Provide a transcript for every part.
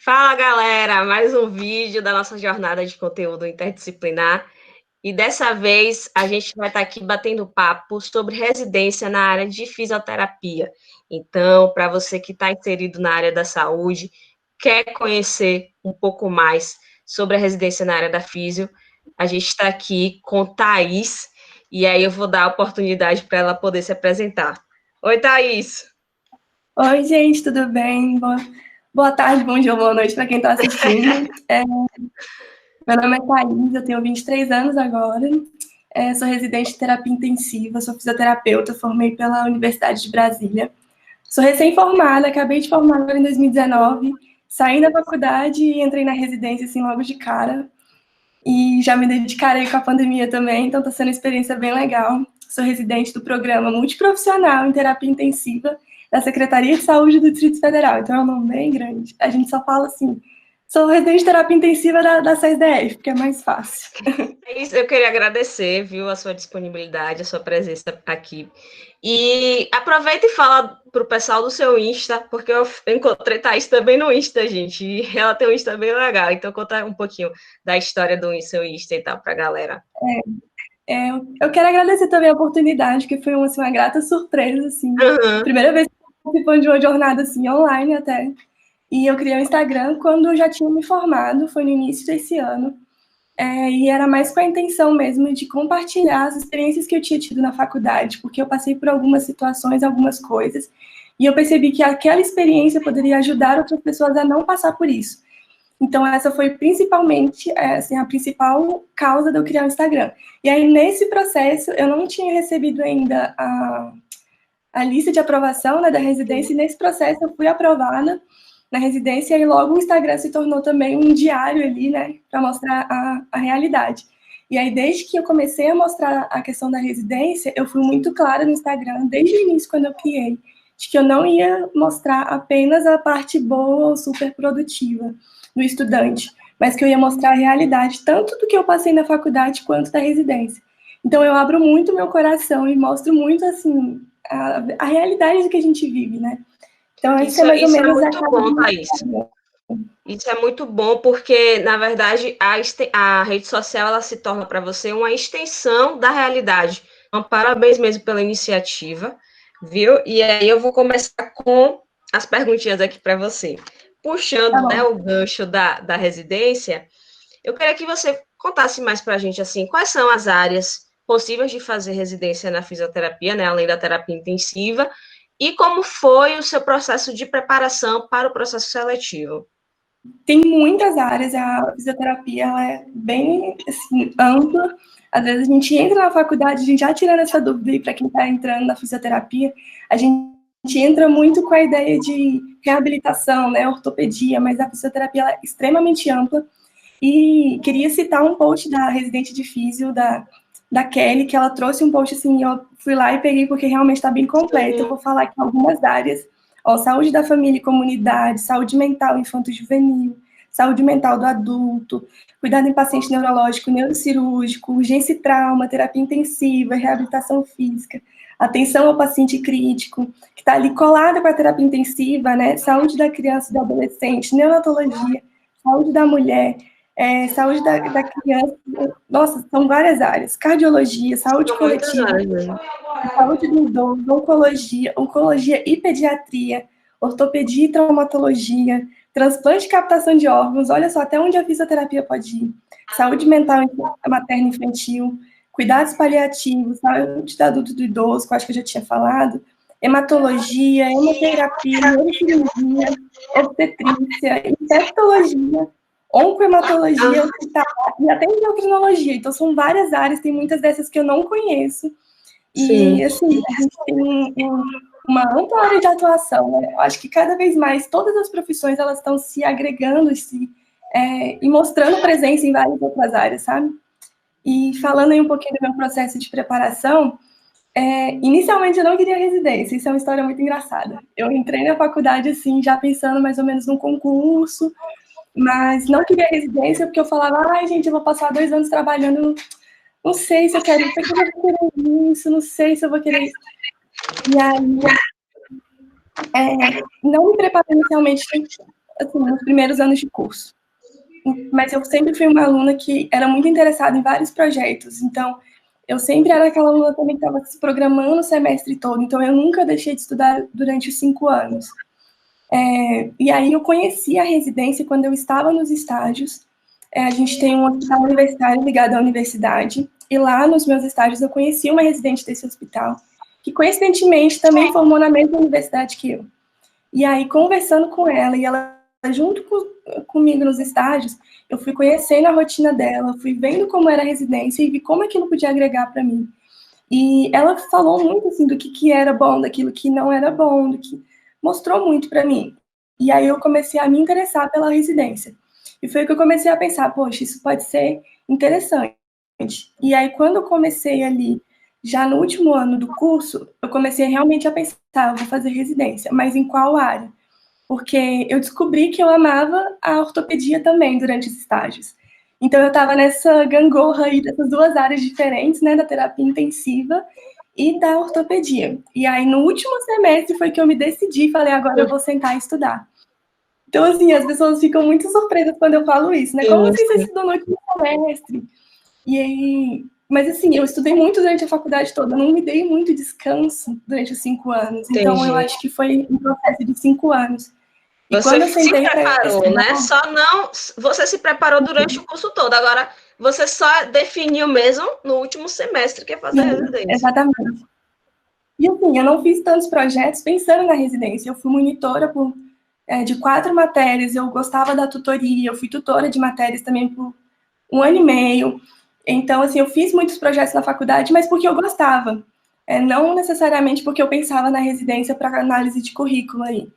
Fala, galera! Mais um vídeo da nossa jornada de conteúdo interdisciplinar. E dessa vez a gente vai estar aqui batendo papo sobre residência na área de fisioterapia. Então, para você que está inserido na área da saúde, quer conhecer um pouco mais sobre a residência na área da fisio, a gente está aqui com Thaís, e aí eu vou dar a oportunidade para ela poder se apresentar. Oi, Thaís! Oi, gente, tudo bem? Boa tarde, bom dia, boa noite para quem está assistindo. Meu nome é Thaís, eu tenho 23 anos agora, sou residente de terapia intensiva, sou fisioterapeuta, formei pela Universidade de Brasília. Sou recém-formada, acabei de formar agora em 2019, saí da faculdade e entrei na residência assim logo de cara. E já me dedicarei com a pandemia também, então está sendo uma experiência bem legal. Sou residente do programa multiprofissional em terapia intensiva da Secretaria de Saúde do Distrito Federal, então é um nome bem grande. A gente só fala assim, sou residente de terapia intensiva da 6DF, porque é mais fácil. É isso, eu queria agradecer, viu, a sua disponibilidade, a sua presença aqui. E aproveita e fala para o pessoal do seu Insta, porque eu encontrei Thaís também no Insta, gente, e ela tem um Insta bem legal, então conta um pouquinho da história do seu Insta e tal para a galera. Eu quero agradecer também a oportunidade, que foi uma grata surpresa, assim. Primeira vez que eu estou participando de uma jornada assim, online até. E eu criei um Instagram quando eu já tinha me formado, foi no início desse ano. E era mais com a intenção mesmo de compartilhar as experiências que eu tinha tido na faculdade, porque eu passei por algumas situações, algumas coisas, e eu percebi que aquela experiência poderia ajudar outras pessoas a não passar por isso. Então, essa foi principalmente assim, a principal causa de eu criar o Instagram. E aí, nesse processo, eu não tinha recebido ainda a lista de aprovação, né, da residência, e nesse processo eu fui aprovada na residência, e logo o Instagram se tornou também um diário ali, né, para mostrar a realidade. E aí, desde que eu comecei a mostrar a questão da residência, eu fui muito clara no Instagram, desde o início, quando eu criei, de que eu não ia mostrar apenas a parte boa ou super produtiva do estudante, mas que eu ia mostrar a realidade, tanto do que eu passei na faculdade, quanto da residência. Então, eu abro muito meu coração e mostro muito, assim, a realidade do que a gente vive, né? Então, isso é mais ou menos muito bom, Thaís. Isso é muito bom, porque, na verdade, a rede social ela se torna para você uma extensão da realidade. Então, parabéns mesmo pela iniciativa, viu? E aí eu vou começar com as perguntinhas aqui para você. Puxando, né, o gancho da residência, eu queria que você contasse mais para a gente, assim, quais são as áreas possíveis de fazer residência na fisioterapia, né, além da terapia intensiva, e como foi o seu processo de preparação para o processo seletivo? Tem muitas áreas, a fisioterapia ela é bem assim, ampla. Às vezes a gente entra na faculdade, a gente já tirando essa dúvida aí para quem está entrando na fisioterapia, a gente entra muito com a ideia de reabilitação, né, ortopedia, mas a fisioterapia ela é extremamente ampla. E queria citar um post da residente de físio, da Kelly, que ela trouxe um post assim, eu fui lá e peguei porque realmente está bem completo. Eu vou falar aqui algumas áreas. Saúde da família e comunidade, saúde mental infanto-juvenil, saúde mental do adulto, cuidado em paciente neurológico, neurocirúrgico, urgência e trauma, terapia intensiva, reabilitação física, atenção ao paciente crítico, que está ali colada com a terapia intensiva, né? Saúde da criança e do adolescente, neonatologia, saúde da mulher, saúde da criança, nossa, são várias áreas, cardiologia, saúde coletiva, saúde do idoso, oncologia e pediatria, ortopedia e traumatologia, transplante e captação de órgãos, olha só até onde a fisioterapia pode ir, saúde mental materna infantil, cuidados paliativos, saúde do adulto e do idoso, que eu acho que eu já tinha falado, hematologia, hemoterapia, neurocirurgia, obstetrícia, infectologia, oncohematologia e até endocrinologia. Então, são várias áreas, tem muitas dessas que eu não conheço. E, assim, a gente tem uma ampla área de atuação, né? Eu acho que cada vez mais todas as profissões, elas estão se agregando e mostrando presença em várias outras áreas, sabe? E falando aí um pouquinho do meu processo de preparação, inicialmente eu não queria residência, isso é uma história muito engraçada. Eu entrei na faculdade, assim, já pensando mais ou menos num concurso, mas não queria residência, porque eu falava, ai, gente, eu vou passar 2 anos trabalhando, não sei se eu quero, porque eu vou querer isso, não sei se eu vou querer isso. E aí, não me preparei inicialmente assim, nos primeiros anos de curso. Mas eu sempre fui uma aluna que era muito interessada em vários projetos, então eu sempre era aquela aluna também que estava se programando o semestre todo, então eu nunca deixei de estudar durante os 5 anos. E aí eu conheci a residência quando eu estava nos estágios. A gente tem um hospital universitário ligado à universidade, e lá nos meus estágios eu conheci uma residente desse hospital, que coincidentemente também formou na mesma universidade que eu. E aí, conversando com ela, e ela junto comigo nos estágios, eu fui conhecendo a rotina dela, fui vendo como era a residência e vi como aquilo podia agregar para mim. E ela falou muito assim do que era bom, daquilo que não era bom, do que mostrou muito para mim. E aí eu comecei a me interessar pela residência. E foi que eu comecei a pensar, poxa, isso pode ser interessante. E aí quando eu comecei ali, já no último ano do curso, eu comecei realmente a pensar, eu vou fazer residência, mas em qual área? Porque eu descobri que eu amava a ortopedia também durante os estágios. Então eu estava nessa gangorra aí dessas duas áreas diferentes, né, da terapia intensiva e da ortopedia. E aí no último semestre foi que eu me decidi, falei, agora eu vou sentar e estudar. Então, assim, as pessoas ficam muito surpresas quando eu falo isso, né? Como assim você estudou no último semestre? E aí, mas assim, eu estudei muito durante a faculdade toda, não me dei muito descanso durante os 5 anos. Então, eu acho que foi um processo de 5 anos. E você quando eu se sentei preparou, né? Só não. Você se preparou durante o curso todo. Agora, você só definiu mesmo no último semestre que é fazer a residência. Exatamente. E assim, eu não fiz tantos projetos pensando na residência. Eu fui monitora de 4 matérias, eu gostava da tutoria, eu fui tutora de matérias também por 1 ano e meio. Então, assim, eu fiz muitos projetos na faculdade, mas porque eu gostava. Não necessariamente porque eu pensava na residência para análise de currículo aí.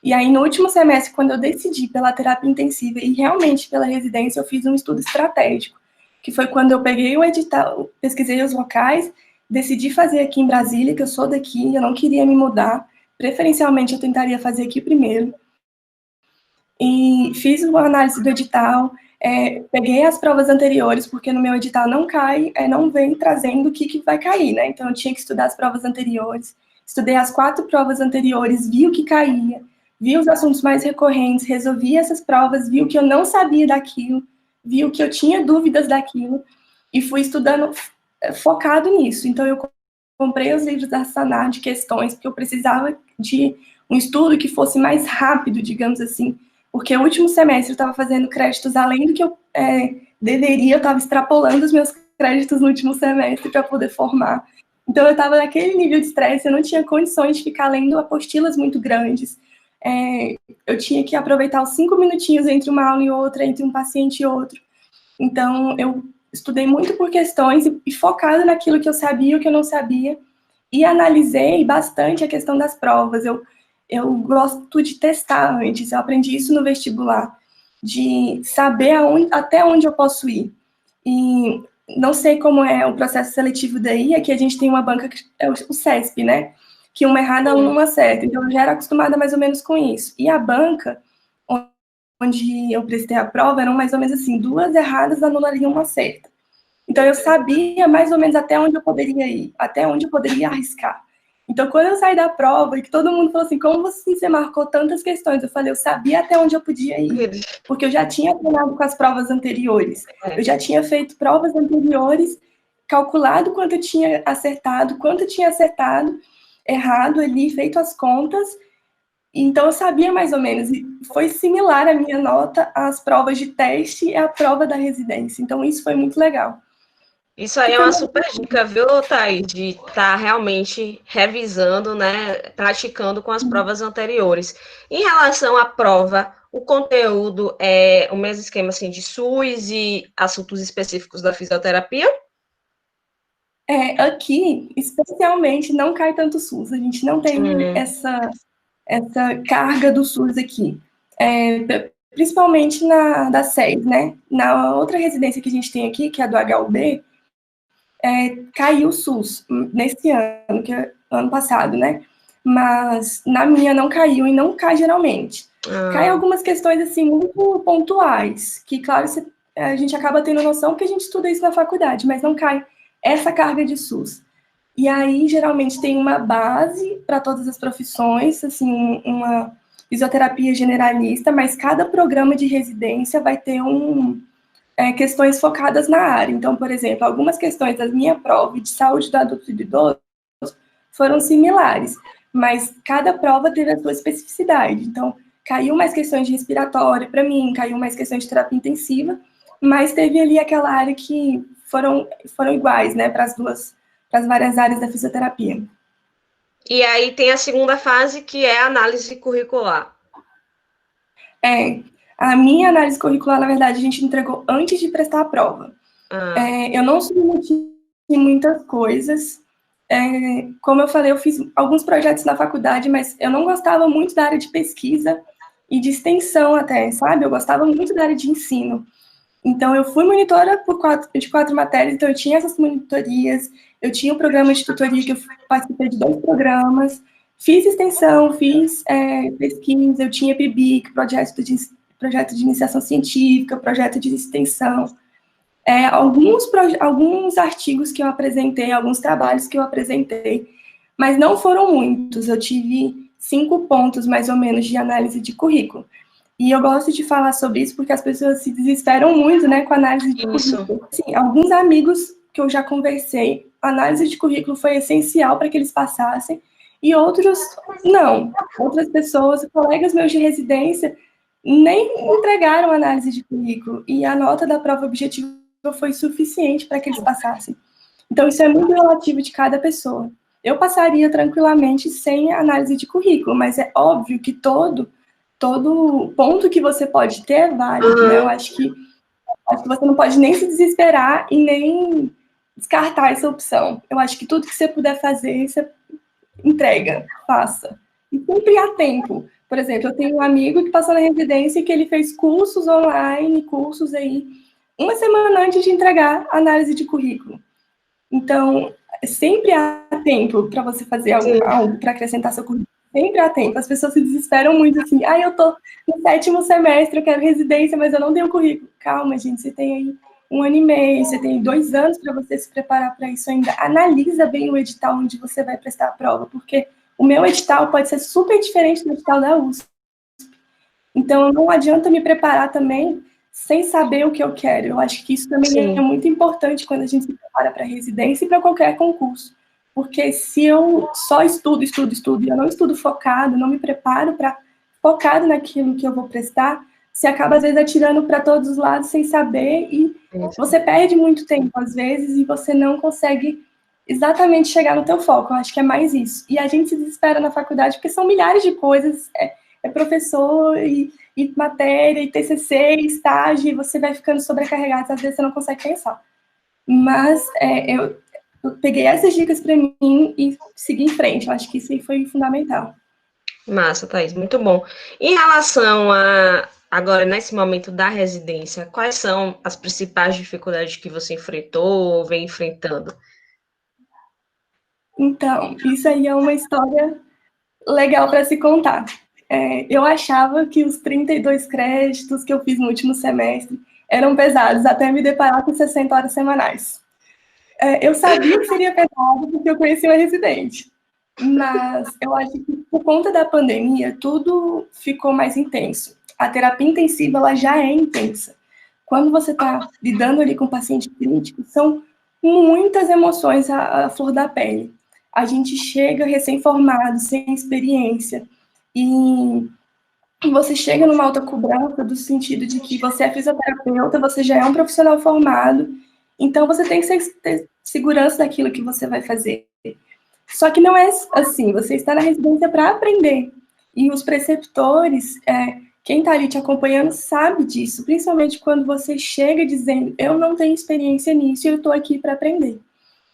E aí, no último semestre, quando eu decidi pela terapia intensiva e realmente pela residência, eu fiz um estudo estratégico, que foi quando eu peguei o edital, pesquisei os locais, decidi fazer aqui em Brasília, que eu sou daqui, eu não queria me mudar, preferencialmente eu tentaria fazer aqui primeiro, e fiz uma análise do edital, peguei as provas anteriores, porque no meu edital não cai, não vem trazendo o que vai cair, né? Então eu tinha que estudar as provas anteriores, estudei as 4 provas anteriores, vi o que caía, vi os assuntos mais recorrentes, resolvi essas provas, vi o que eu não sabia daquilo, vi o que eu tinha dúvidas daquilo, e fui estudando focado nisso. Então eu comprei os livros da Sanar de questões, porque eu precisava de um estudo que fosse mais rápido, digamos assim, porque o último semestre eu estava fazendo créditos além do que eu deveria, eu estava extrapolando os meus créditos no último semestre para poder formar. Então eu estava naquele nível de estresse, eu não tinha condições de ficar lendo apostilas muito grandes. Eu tinha que aproveitar os 5 minutinhos entre uma aula e outra, entre um paciente e outro. Então eu estudei muito por questões e focado naquilo que eu sabia e o que eu não sabia, e analisei bastante a questão das provas. Eu gosto de testar antes, eu aprendi isso no vestibular, de saber até onde eu posso ir. E não sei como é o processo seletivo daí, aqui a gente tem uma banca, que é o CESP, né? Que uma errada, uma certa. Então, eu já era acostumada mais ou menos com isso. E a banca, onde eu prestei a prova, eram mais ou menos assim, 2 erradas anulariam uma certa. Então, eu sabia mais ou menos até onde eu poderia ir, até onde eu poderia arriscar. Então, quando eu saí da prova, e que todo mundo falou assim, como você marcou tantas questões? Eu falei, eu sabia até onde eu podia ir, porque eu já tinha treinado com as provas anteriores. Eu já tinha feito provas anteriores, calculado quanto eu tinha acertado, errado ali, feito as contas. Então, eu sabia mais ou menos, e foi similar a minha nota às provas de teste e à prova da residência. Então, isso foi muito legal. Isso aí é uma super dica, viu, Thaís, de estar realmente revisando, né, praticando com as provas anteriores. Em relação à prova, o conteúdo é o mesmo esquema, assim, de SUS e assuntos específicos da fisioterapia? Aqui, especialmente, não cai tanto SUS. A gente não tem essa carga do SUS aqui. Principalmente da SES, né? Na outra residência que a gente tem aqui, que é a do HUB, caiu o SUS nesse ano, que é ano passado, né? Mas na minha não caiu e não cai geralmente. Cai algumas questões, assim, muito pontuais, que, claro, a gente acaba tendo noção porque a gente estuda isso na faculdade, mas não cai essa carga de SUS. E aí, geralmente, tem uma base para todas as profissões, assim, fisioterapia generalista, mas cada programa de residência vai ter questões focadas na área. Então, por exemplo, algumas questões da minha prova de saúde do adulto e do idoso foram similares, mas cada prova teve a sua especificidade. Então, caiu mais questões de respiratório para mim, caiu mais questões de terapia intensiva, mas teve ali aquela área que foram iguais, né, para as várias áreas da fisioterapia. E aí tem a segunda fase, que é a análise curricular. A minha análise curricular, na verdade, a gente entregou antes de prestar a prova. Eu não submeti muitas coisas. Como eu falei, eu fiz alguns projetos na faculdade, mas eu não gostava muito da área de pesquisa e de extensão até, sabe? Eu gostava muito da área de ensino. Então, eu fui monitora de 4 matérias, então eu tinha essas monitorias, eu tinha um programa de tutoria que eu participei de 2 programas, fiz extensão, fiz pesquisa, eu tinha PIBIC, projeto de iniciação científica, projeto de extensão, alguns artigos que eu apresentei, alguns trabalhos que eu apresentei, mas não foram muitos, eu tive 5 pontos, mais ou menos, de análise de currículo. E eu gosto de falar sobre isso porque as pessoas se desesperam muito, né, com a análise de currículo. Assim, alguns amigos que eu já conversei, a análise de currículo foi essencial para que eles passassem, e outros não. Outras pessoas, colegas meus de residência, nem entregaram análise de currículo, e a nota da prova objetiva foi suficiente para que eles passassem. Então, isso é muito relativo de cada pessoa. Eu passaria tranquilamente sem análise de currículo, mas é óbvio que todo ponto que você pode ter é válido, né? Eu acho que você não pode nem se desesperar e nem descartar essa opção. Eu acho que tudo que você puder fazer, você entrega, faça. E sempre há tempo. Por exemplo, eu tenho um amigo que passou na residência que ele fez cursos online, cursos aí, 1 semana antes de entregar a análise de currículo. Então, sempre há tempo para você fazer algo para acrescentar seu currículo. Sempre há tempo. As pessoas se desesperam muito assim. Eu tô no 7º semestre, eu quero residência, mas eu não tenho currículo. Calma, gente, você tem aí 1 ano e meio, você tem 2 anos para você se preparar para isso ainda. Analisa bem o edital onde você vai prestar a prova, porque o meu edital pode ser super diferente do edital da USP. Então, não adianta me preparar também sem saber o que eu quero. Eu acho que isso também é muito importante quando a gente se prepara para residência e para qualquer concurso. Porque se eu só estudo, e eu não estudo focado, não me preparo focado naquilo que eu vou prestar, você acaba, às vezes, atirando para todos os lados sem saber e você perde muito tempo, às vezes, e você não consegue exatamente chegar no teu foco. Eu acho que é mais isso. E a gente se desespera na faculdade porque são milhares de coisas, professor e matéria, e TCC, e estágio, e você vai ficando sobrecarregado, às vezes você não consegue pensar. Mas eu peguei essas dicas para mim e segui em frente. Eu acho que isso aí foi fundamental. Massa, Thaís, muito bom. Em relação agora, nesse momento da residência, quais são as principais dificuldades que você enfrentou ou vem enfrentando? Então, isso aí é uma história legal para se contar. Eu achava que os 32 créditos que eu fiz no último semestre eram pesados, até me deparar com 60 horas semanais. Eu sabia que seria pesado porque eu conhecia uma residente, mas eu acho que por conta da pandemia, tudo ficou mais intenso. A terapia intensiva, ela já é intensa. Quando você está lidando ali com paciente crítico, são muitas emoções à flor da pele. A gente chega recém-formado, sem experiência, e você chega numa alta cobrança do sentido de que você é fisioterapeuta, você já é um profissional formado, então você tem que ter segurança daquilo que você vai fazer. Só que não é assim, você está na residência para aprender. E os preceptores, quem está ali te acompanhando sabe disso, principalmente quando você chega dizendo, eu não tenho experiência nisso e eu estou aqui para aprender.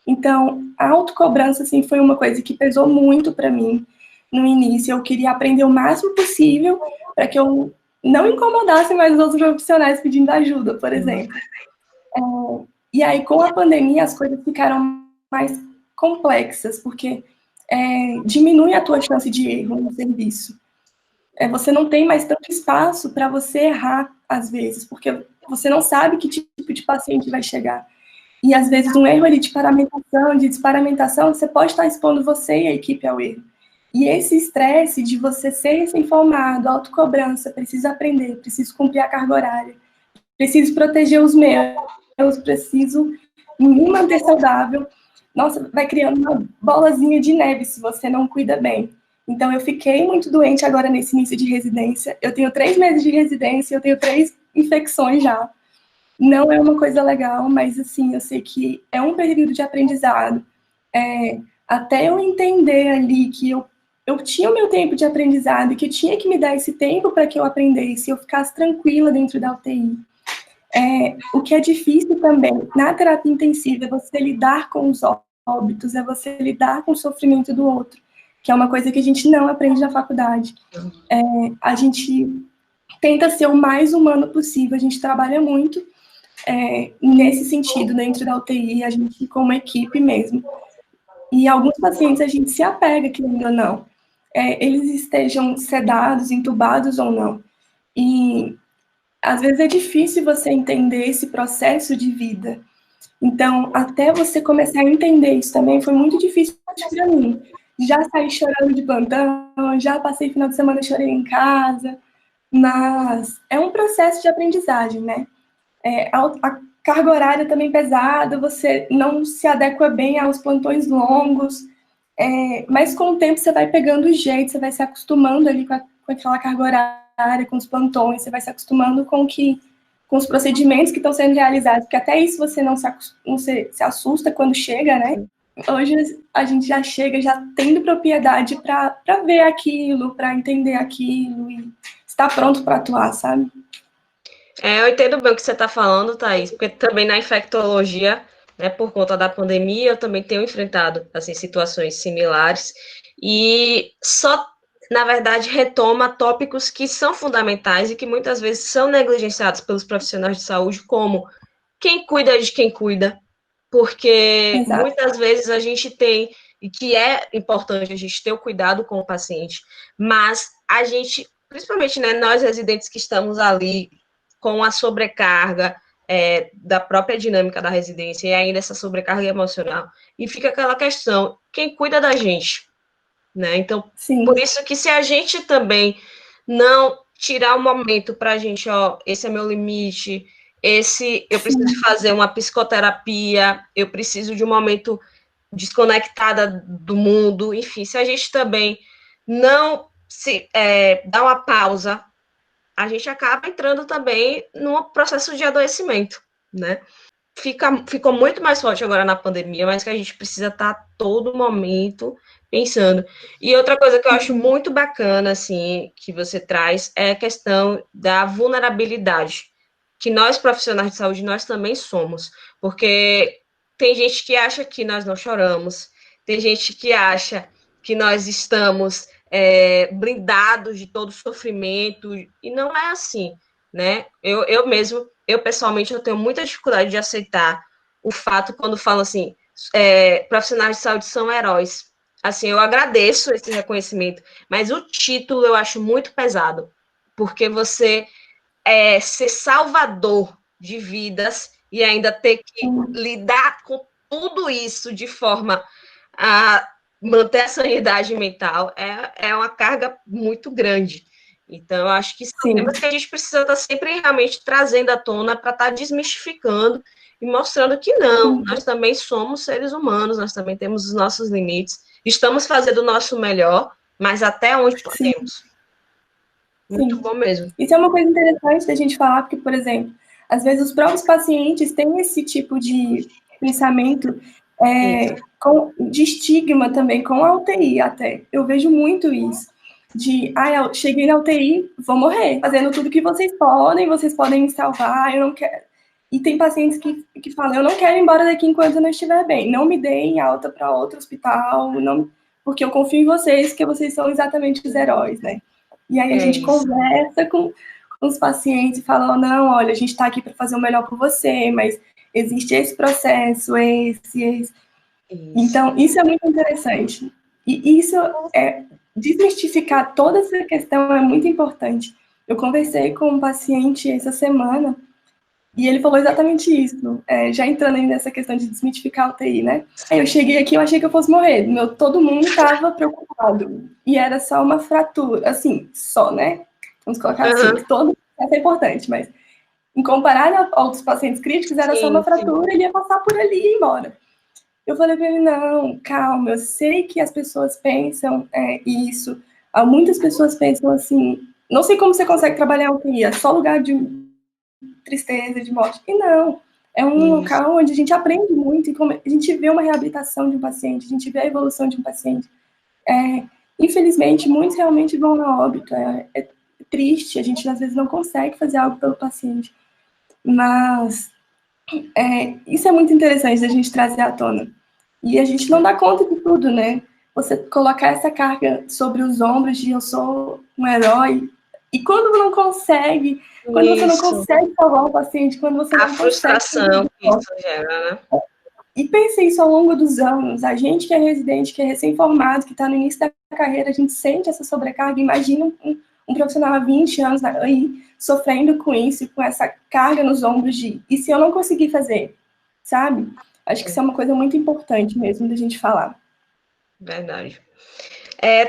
Então, a autocobrança, assim, foi uma coisa que pesou muito para mim no início. Eu queria aprender o máximo possível para que eu não incomodasse mais os outros profissionais pedindo ajuda, por exemplo. E aí, com a pandemia, as coisas ficaram mais complexas, porque diminui a tua chance de erro no serviço. Você não tem mais tanto espaço para você errar, às vezes, porque você não sabe que tipo de paciente vai chegar. E, às vezes, um erro ali de paramentação, de desparamentação, você pode estar expondo você e a equipe ao erro. E esse estresse de você ser recém-formado, autocobrança, preciso aprender, preciso cumprir a carga horária, preciso proteger os meus, preciso me manter saudável. Nossa, vai criando uma bolazinha de neve se você não cuida bem. Então, eu fiquei muito doente agora nesse início de residência. Eu tenho 3 meses de residência, eu tenho 3 infecções já. Não é uma coisa legal, mas, assim, eu sei que é um período de aprendizado. Até eu entender ali que eu tinha o meu tempo de aprendizado e que eu tinha que me dar esse tempo para que eu aprendesse, eu ficasse tranquila dentro da UTI. O que é difícil também na terapia intensiva é você lidar com os óbitos, é você lidar com o sofrimento do outro, que é uma coisa que a gente não aprende na faculdade. A gente tenta ser o mais humano possível, a gente trabalha muito nesse sentido, dentro da UTI, a gente como equipe mesmo. E alguns pacientes a gente se apega, querendo ou não. Eles estejam sedados, entubados ou não. E às vezes é difícil você entender esse processo de vida. Então, até você começar a entender isso também foi muito difícil para mim. Já saí chorando de plantão, já passei final de semana chorei em casa, mas é um processo de aprendizagem, né? A carga horária também pesada, você não se adequa bem aos plantões longos, mas com o tempo você vai pegando o jeito, você vai se acostumando ali com aquela carga horária, com os plantões, você vai se acostumando com os procedimentos que estão sendo realizados, porque até isso você não se assusta quando chega, né? Hoje a gente já chega já tendo propriedade para ver aquilo, para entender aquilo e estar pronto para atuar, sabe? Eu entendo bem o que você está falando, Thaís, porque também na infectologia, né, por conta da pandemia, eu também tenho enfrentado assim, situações similares e só, na verdade, retoma tópicos que são fundamentais e que muitas vezes são negligenciados pelos profissionais de saúde, como quem cuida de quem cuida, porque Exato. muitas vezes a gente tem, e que é importante a gente ter o cuidado com o paciente, mas a gente, principalmente né, nós residentes que estamos ali com a sobrecarga da própria dinâmica da residência e ainda essa sobrecarga emocional, e fica aquela questão, quem cuida da gente? Né? Então, Sim. por isso que se a gente também não tirar um momento para a gente, ó, esse é meu limite, eu preciso fazer uma psicoterapia, eu preciso de um momento desconectada do mundo, enfim, se a gente também não se dá uma pausa, a gente acaba entrando também num processo de adoecimento, né? Ficou muito mais forte agora na pandemia, mas que a gente precisa estar a todo momento pensando. E outra coisa que eu acho muito bacana, assim, que você traz, é a questão da vulnerabilidade, que nós, profissionais de saúde, nós também somos, porque tem gente que acha que nós não choramos, tem gente que acha que nós estamos blindados de todo sofrimento, e não é assim, né? Eu mesmo, eu pessoalmente, eu tenho muita dificuldade de aceitar o fato quando falam assim, profissionais de saúde são heróis. Assim, eu agradeço esse reconhecimento, mas o título eu acho muito pesado, porque você ser salvador de vidas e ainda ter que lidar com tudo isso de forma a manter a sanidade mental é uma carga muito grande. Então, eu acho que são temas que a gente precisa estar sempre realmente trazendo à tona para estar desmistificando e mostrando que não, nós também somos seres humanos, nós também temos os nossos limites, estamos fazendo o nosso melhor, mas até onde podemos. Muito bom mesmo. Isso é uma coisa interessante da gente falar, porque, por exemplo, às vezes os próprios pacientes têm esse tipo de pensamento de estigma também, com a UTI até. Eu vejo muito isso. Eu cheguei na UTI, vou morrer, fazendo tudo que vocês podem me salvar, eu não quero. E tem pacientes que falam, eu não quero ir embora daqui enquanto eu não estiver bem, não me deem alta para outro hospital, não, porque eu confio em vocês, que vocês são exatamente os heróis, né? E aí a gente conversa com os pacientes e fala, não, olha, a gente está aqui para fazer o melhor por você, mas existe esse processo, esse. Então, isso é muito interessante. E isso desmistificar toda essa questão é muito importante. Eu conversei com um paciente essa semana E ele falou exatamente isso, já entrando aí nessa questão de desmitificar a UTI, né? Aí eu cheguei aqui, eu achei que eu fosse morrer. Todo mundo estava preocupado. E era só uma fratura, assim, só, né? Vamos colocar assim, que todo é importante, mas em comparado a outros pacientes críticos, era só uma fratura, ele ia passar por ali e ir embora. Eu falei para ele, não, calma, eu sei que as pessoas pensam isso, muitas pessoas pensam assim, não sei como você consegue trabalhar a UTI, é só lugar de tristeza, de morte. E não, é um local onde a gente aprende muito, e a gente vê uma reabilitação de um paciente, a gente vê a evolução de um paciente. Infelizmente, muitos realmente vão a óbito, é triste, a gente às vezes não consegue fazer algo pelo paciente, mas isso é muito interessante da gente trazer à tona. E a gente não dá conta de tudo, né? Você colocar essa carga sobre os ombros de eu sou um herói, e quando não consegue, quando você não consegue salvar o paciente, quando você não consegue... A frustração que isso gera, né? E pensei isso ao longo dos anos. A gente que é residente, que é recém-formado, que está no início da carreira, a gente sente essa sobrecarga. Imagina um profissional há 20 anos aí sofrendo com isso, com essa carga nos ombros de e se eu não conseguir fazer, sabe? Acho que isso é uma coisa muito importante mesmo da gente falar. Verdade.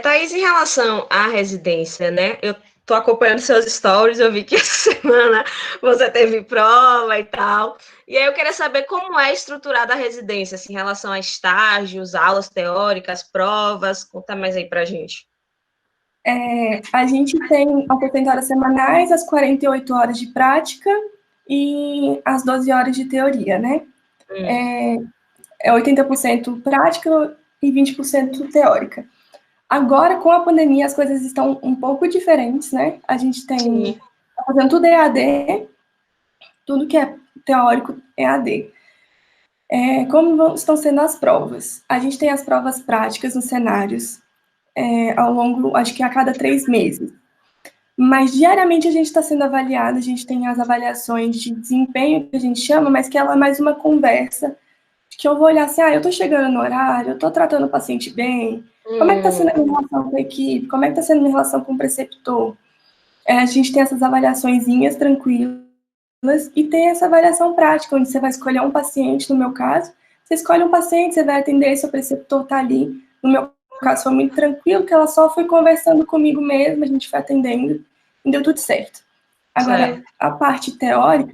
Thaís, em relação à residência, né? Eu tô acompanhando seus stories, eu vi que essa semana você teve prova e tal. E aí eu queria saber como é estruturada a residência, assim, em relação a estágios, aulas teóricas, provas. Conta mais aí pra gente. A gente tem as 70 horas semanais, as 48 horas de prática e as 12 horas de teoria, né? É 80% prática e 20% teórica. Agora, com a pandemia, as coisas estão um pouco diferentes, né? A gente tem... Tá fazendo tudo EAD, tudo que é teórico EAD. Como estão sendo as provas? A gente tem as provas práticas nos cenários ao longo, acho que a cada 3 meses. Mas diariamente a gente está sendo avaliado, a gente tem as avaliações de desempenho, que a gente chama, mas que ela é mais uma conversa, que eu vou olhar assim, eu estou chegando no horário, eu estou tratando o paciente bem, como é que está sendo a minha relação com a equipe, como é que está sendo a minha relação com o preceptor. A gente tem essas avaliaçõezinhas tranquilas e tem essa avaliação prática, onde você vai escolher um paciente, no meu caso, você escolhe um paciente, você vai atender, seu preceptor está ali, no meu caso foi muito tranquilo, que ela só foi conversando comigo mesmo, a gente foi atendendo, e deu tudo certo. Agora, a parte teórica,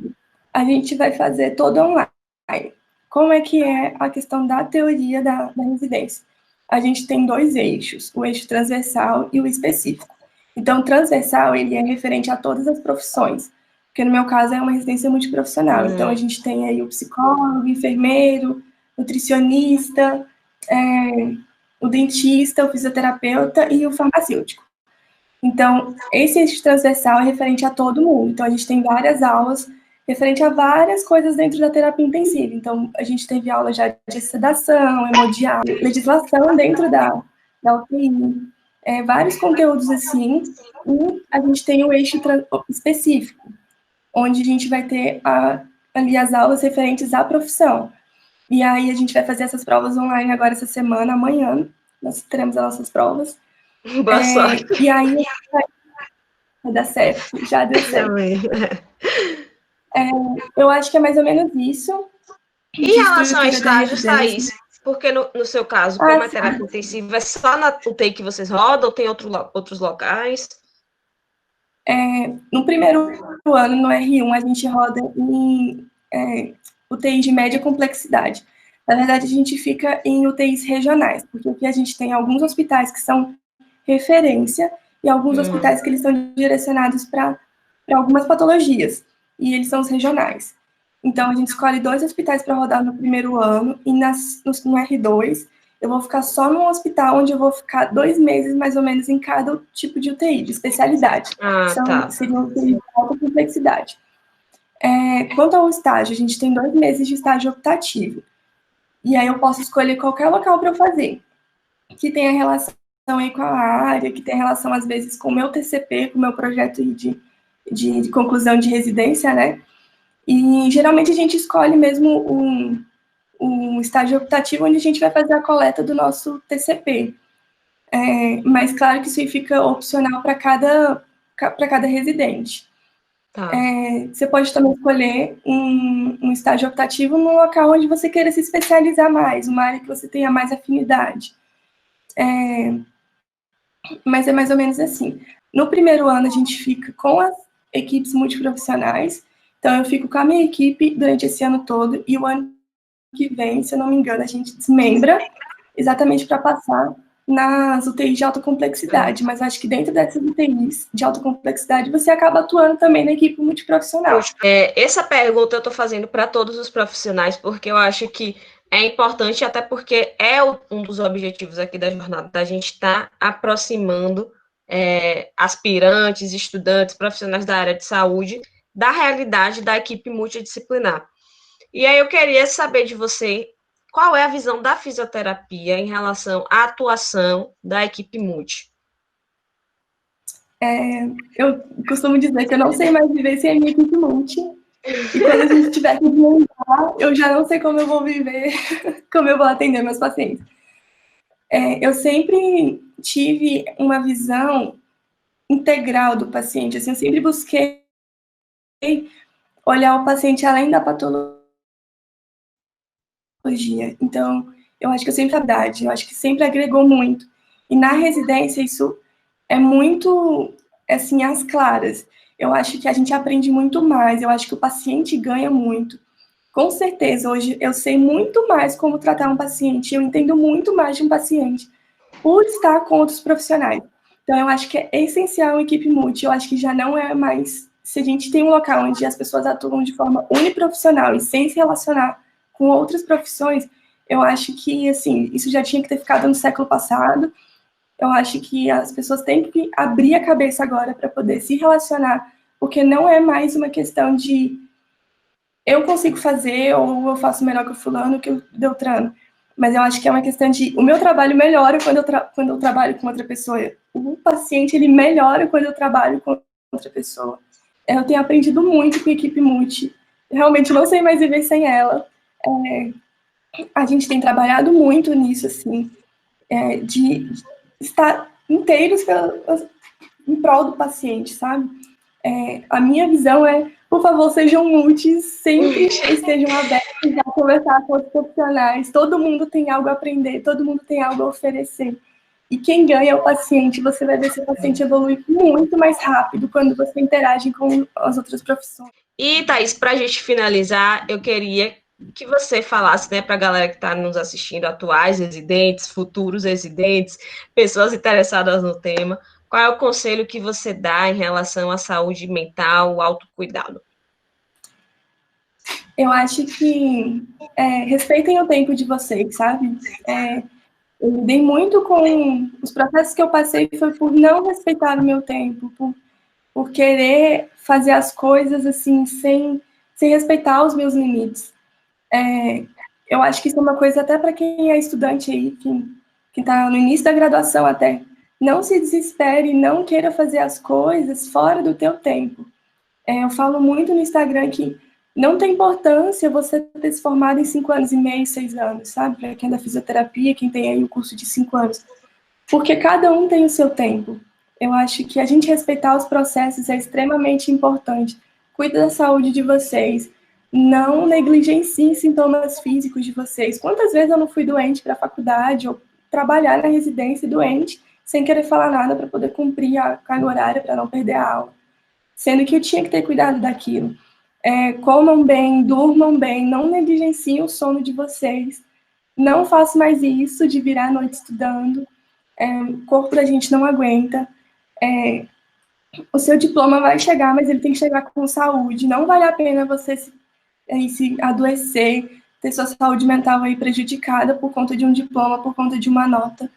a gente vai fazer toda online. Como é que é a questão da teoria da residência? A gente tem 2 eixos, o eixo transversal e o específico. Então, o transversal, ele é referente a todas as profissões, porque no meu caso é uma residência multiprofissional. Então, a gente tem aí o psicólogo, o enfermeiro, nutricionista, o dentista, o fisioterapeuta e o farmacêutico. Então, esse eixo transversal é referente a todo mundo. Então, a gente tem várias aulas referente a várias coisas dentro da terapia intensiva. Então, a gente teve aula já de sedação, hemodiálise, legislação dentro da UTI, vários conteúdos assim, e a gente tem o eixo específico, onde a gente vai ter ali as aulas referentes à profissão. E aí a gente vai fazer essas provas online agora essa semana, amanhã, nós teremos as nossas provas. Boa sorte. E aí vai dar certo, já deu certo. Eu acho que é mais ou menos isso. E em relação a estágios, Thaís, porque no seu caso, como é terapia intensiva, é só na UTI que vocês rodam ou tem outros locais? No primeiro ano, no R1, a gente roda em UTI de média complexidade. Na verdade, a gente fica em UTIs regionais, porque aqui a gente tem alguns hospitais que são referência e alguns hospitais que eles são direcionados para algumas patologias, e eles são os regionais. Então, a gente escolhe 2 hospitais para rodar no primeiro ano, e no R2, eu vou ficar só num hospital onde eu vou ficar 2 meses, mais ou menos, em cada tipo de UTI, de especialidade. Seriam UTI de alta complexidade. Quanto ao estágio, a gente tem 2 meses de estágio optativo. E aí eu posso escolher qualquer local para eu fazer, que tenha relação aí com a área, que tenha relação, às vezes, com o meu TCP, com o meu projeto de conclusão de residência, né? E, geralmente, a gente escolhe mesmo um estágio optativo onde a gente vai fazer a coleta do nosso TCP. Mas, claro que isso aí fica opcional para cada residente. Tá. Você pode também escolher um estágio optativo num local onde você queira se especializar mais, uma área que você tenha mais afinidade. Mas é mais ou menos assim. No primeiro ano, a gente fica com as equipes multiprofissionais. Então, eu fico com a minha equipe durante esse ano todo. E o ano que vem, se eu não me engano, a gente desmembra exatamente para passar nas UTIs de alta complexidade. Mas acho que dentro dessas UTIs de alta complexidade, você acaba atuando também na equipe multiprofissional. Essa pergunta eu estou fazendo para todos os profissionais, porque eu acho que é importante, até porque é um dos objetivos aqui da jornada, da gente estar aproximando aspirantes, estudantes, profissionais da área de saúde, da realidade da equipe multidisciplinar. E aí eu queria saber de você, qual é a visão da fisioterapia em relação à atuação da equipe multi? Eu costumo dizer que eu não sei mais viver sem a minha equipe multi. E quando a gente tiver que desmontar, eu já não sei como eu vou viver, como eu vou atender meus pacientes. Eu sempre tive uma visão integral do paciente, assim, eu sempre busquei olhar o paciente além da patologia. Então, eu acho que eu sempre verdade, eu acho que sempre agregou muito. E na residência isso é muito, assim, às claras. Eu acho que a gente aprende muito mais, eu acho que o paciente ganha muito. Com certeza, hoje eu sei muito mais como tratar um paciente, eu entendo muito mais de um paciente por estar com outros profissionais. Então, eu acho que é essencial a equipe multi, eu acho que já não é mais... Se a gente tem um local onde as pessoas atuam de forma uniprofissional e sem se relacionar com outras profissões, eu acho que, assim, isso já tinha que ter ficado no século passado. Eu acho que as pessoas têm que abrir a cabeça agora para poder se relacionar, porque não é mais uma questão de eu consigo fazer ou eu faço melhor que o fulano, que o Beltrano. Mas eu acho que é uma questão de o meu trabalho melhora quando eu trabalho com outra pessoa. O paciente, ele melhora quando eu trabalho com outra pessoa. Eu tenho aprendido muito com a equipe multi. Realmente não sei mais viver sem ela. A gente tem trabalhado muito nisso, assim, de estar inteiros em prol do paciente, sabe? A minha visão é, por favor, sejam multis, sempre estejam abertos a conversar com outros profissionais. Todo mundo tem algo a aprender, todo mundo tem algo a oferecer. E quem ganha é o paciente. Você vai ver seu paciente evoluir muito mais rápido quando você interage com as outras profissões. E, Thaís, para a gente finalizar, eu queria que você falasse, né, para a galera que está nos assistindo, atuais residentes, futuros residentes, pessoas interessadas no tema, qual é o conselho que você dá em relação à saúde mental, o autocuidado? Eu acho que respeitem o tempo de vocês, sabe? Eu lidei muito com os processos que eu passei foi por não respeitar o meu tempo, por querer fazer as coisas assim sem respeitar os meus limites. Eu acho que isso é uma coisa até para quem é estudante aí, que está no início da graduação até. Não se desespere, não queira fazer as coisas fora do teu tempo. Eu falo muito no Instagram que não tem importância você ter se formado em 5 anos e meio, 6 anos, sabe? Para quem é da fisioterapia, quem tem aí o curso de 5 anos. Porque cada um tem o seu tempo. Eu acho que a gente respeitar os processos é extremamente importante. Cuida da saúde de vocês. Não negligenciem sintomas físicos de vocês. Quantas vezes eu não fui doente para a faculdade ou trabalhar na residência doente, sem querer falar nada para poder cumprir a carga horária, para não perder a aula. Sendo que eu tinha que ter cuidado daquilo. Comam bem, durmam bem, não negligenciem o sono de vocês. Não façam mais isso de virar a noite estudando. O corpo da gente não aguenta. O seu diploma vai chegar, mas ele tem que chegar com saúde. Não vale a pena você se adoecer, ter sua saúde mental aí prejudicada por conta de um diploma, por conta de uma nota.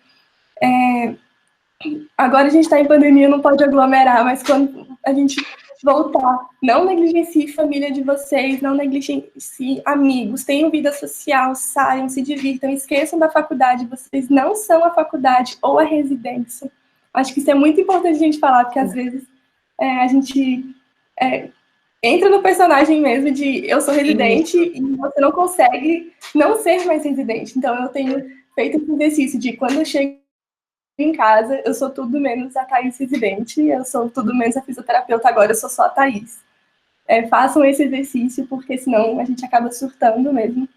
Agora a gente está em pandemia, não pode aglomerar, mas quando a gente voltar, não negligencie família de vocês, não negligencie amigos, tenham vida social, saiam, se divirtam, esqueçam da faculdade, vocês não são a faculdade ou a residência. Acho que isso é muito importante a gente falar, porque às vezes a gente entra no personagem mesmo de eu sou residente e você não consegue não ser mais residente. Então eu tenho feito esse exercício de quando eu chego em casa, eu sou tudo menos a Thaís residente, eu sou tudo menos a fisioterapeuta agora, eu sou só a Thaís. façam esse exercício, porque senão a gente acaba surtando mesmo.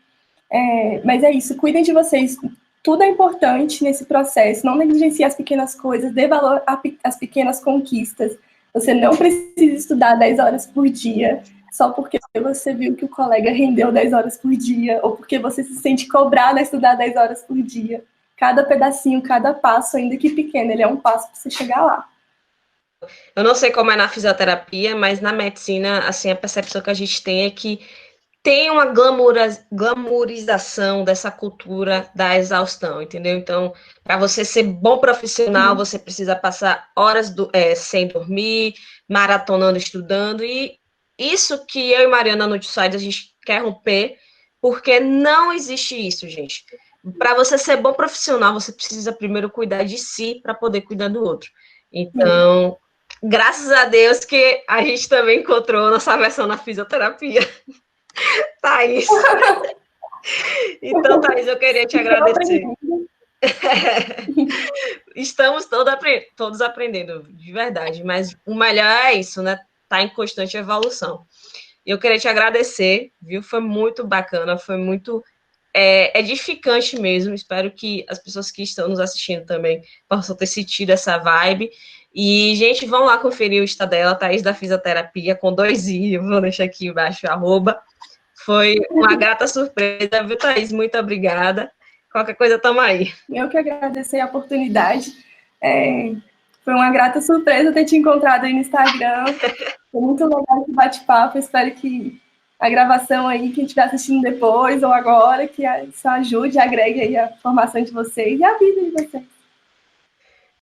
Mas é isso, cuidem de vocês. Tudo é importante nesse processo. Não negligencie as pequenas coisas, dê valor às pequenas conquistas. Você não precisa estudar 10 horas por dia só porque você viu que o colega rendeu 10 horas por dia, ou porque você se sente cobrado a estudar 10 horas por dia. Cada pedacinho, cada passo, ainda que pequeno, ele é um passo para você chegar lá. Eu não sei como é na fisioterapia, mas na medicina, assim, a percepção que a gente tem é que tem uma glamourização dessa cultura da exaustão, entendeu? Então, para você ser bom profissional, você precisa passar horas sem dormir, maratonando, estudando, e isso que eu e Mariana no Sides a gente quer romper, porque não existe isso, gente. Para você ser bom profissional, você precisa primeiro cuidar de si para poder cuidar do outro. Então, graças a Deus que a gente também encontrou nossa versão na fisioterapia. Thaís. Então, Thaís, eu queria te agradecer. Estamos todos aprendendo, de verdade, mas o melhor é isso, né? Tá em constante evolução. Eu queria te agradecer, viu? Foi muito bacana, foi muito edificante mesmo. Espero que as pessoas que estão nos assistindo também possam ter sentido essa vibe. E, gente, vão lá conferir o Insta dela, Thaís da Fisioterapia, com 2 i, eu vou deixar aqui embaixo, @. Foi uma grata surpresa, viu, Thaís? Muito obrigada. Qualquer coisa, tamo aí. Eu que agradeço a oportunidade. Foi uma grata surpresa ter te encontrado aí no Instagram. Foi muito legal esse bate-papo. Espero que a gravação aí, quem estiver assistindo depois ou agora, que isso ajude, agregue aí a formação de vocês e a vida de vocês.